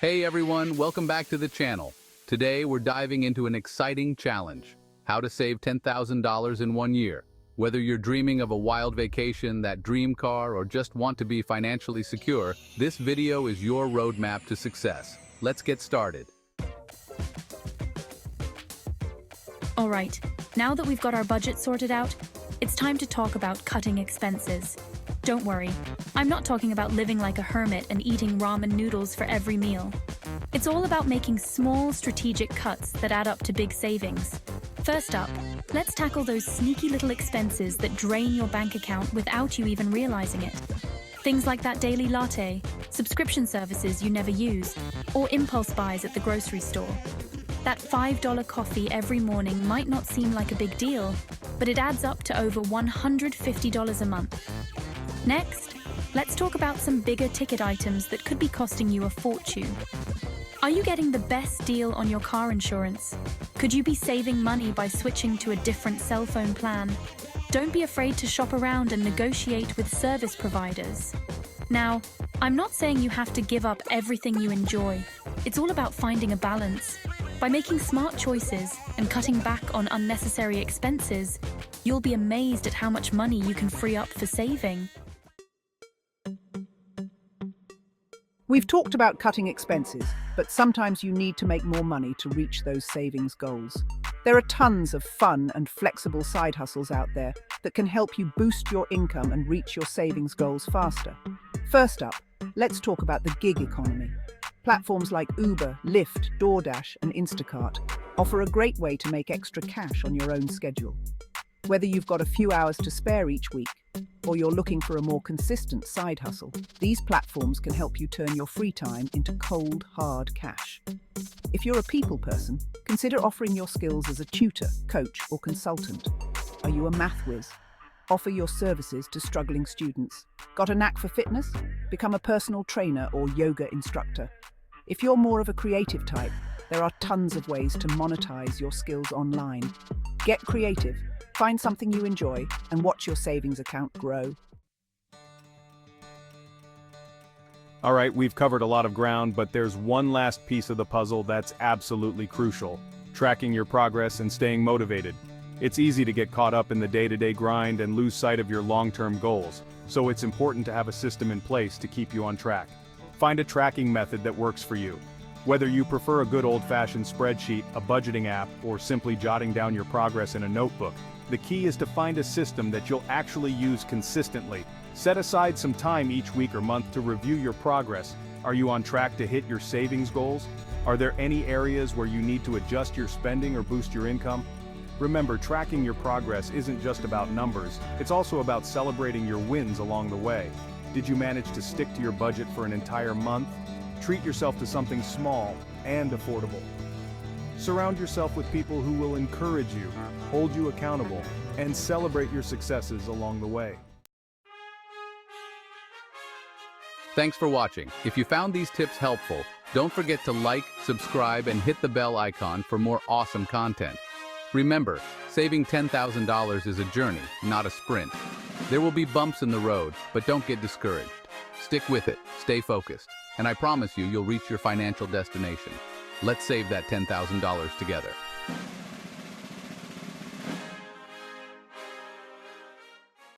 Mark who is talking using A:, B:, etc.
A: Hey everyone, welcome back to the channel. Today we're diving into an exciting challenge: how to save $10,000 in 1 year. Whether you're dreaming of a wild vacation, that dream car, or just want to be financially secure, this video is your roadmap to success. Let's get started.
B: All right, now that we've got our budget sorted out, it's time to talk about cutting expenses. Don't worry, I'm not talking about living like a hermit and eating ramen noodles for every meal. It's all about making small, strategic cuts that add up to big savings. First up, let's tackle those sneaky little expenses that drain your bank account without you even realizing it. Things like that daily latte, subscription services you never use, or impulse buys at the grocery store. That $5 coffee every morning might not seem like a big deal, but it adds up to over $150 a month. Next, let's talk about some bigger ticket items that could be costing you a fortune. Are you getting the best deal on your car insurance? Could you be saving money by switching to a different cell phone plan? Don't be afraid to shop around and negotiate with service providers. Now, I'm not saying you have to give up everything you enjoy. It's all about finding a balance. By making smart choices and cutting back on unnecessary expenses, you'll be amazed at how much money you can free up for saving.
C: We've talked about cutting expenses, but sometimes you need to make more money to reach those savings goals. There are tons of fun and flexible side hustles out there that can help you boost your income and reach your savings goals faster. First up, let's talk about the gig economy. Platforms like Uber, Lyft, DoorDash, and Instacart offer a great way to make extra cash on your own schedule. Whether you've got a few hours to spare each week, or you're looking for a more consistent side hustle, these platforms can help you turn your free time into cold, hard cash. If you're a people person, consider offering your skills as a tutor, coach, or consultant. Are you a math whiz? Offer your services to struggling students. Got a knack for fitness? Become a personal trainer or yoga instructor. If you're more of a creative type, there are tons of ways to monetize your skills online. Get creative, find something you enjoy, and watch your savings account grow.
D: All right, we've covered a lot of ground, but there's one last piece of the puzzle that's absolutely crucial: tracking your progress and staying motivated. It's easy to get caught up in the day-to-day grind and lose sight of your long-term goals, so it's important to have a system in place to keep you on track. Find a tracking method that works for you. Whether you prefer a good old-fashioned spreadsheet, a budgeting app, or simply jotting down your progress in a notebook, the key is to find a system that you'll actually use consistently. Set aside some time each week or month to review your progress. Are you on track to hit your savings goals? Are there any areas where you need to adjust your spending or boost your income? Remember, tracking your progress isn't just about numbers, it's also about celebrating your wins along the way. Did you manage to stick to your budget for an entire month? Treat yourself to something small and affordable. Surround yourself with people who will encourage you, hold you accountable, and celebrate your successes along the way.
A: Thanks for watching. If you found these tips helpful, don't forget to like, subscribe, and hit the bell icon for more awesome content. Remember, saving $10,000 is a journey, not a sprint. There will be bumps in the road, but don't get discouraged. Stick with it, stay focused, and I promise you'll reach your financial destination. Let's save that $10,000 together.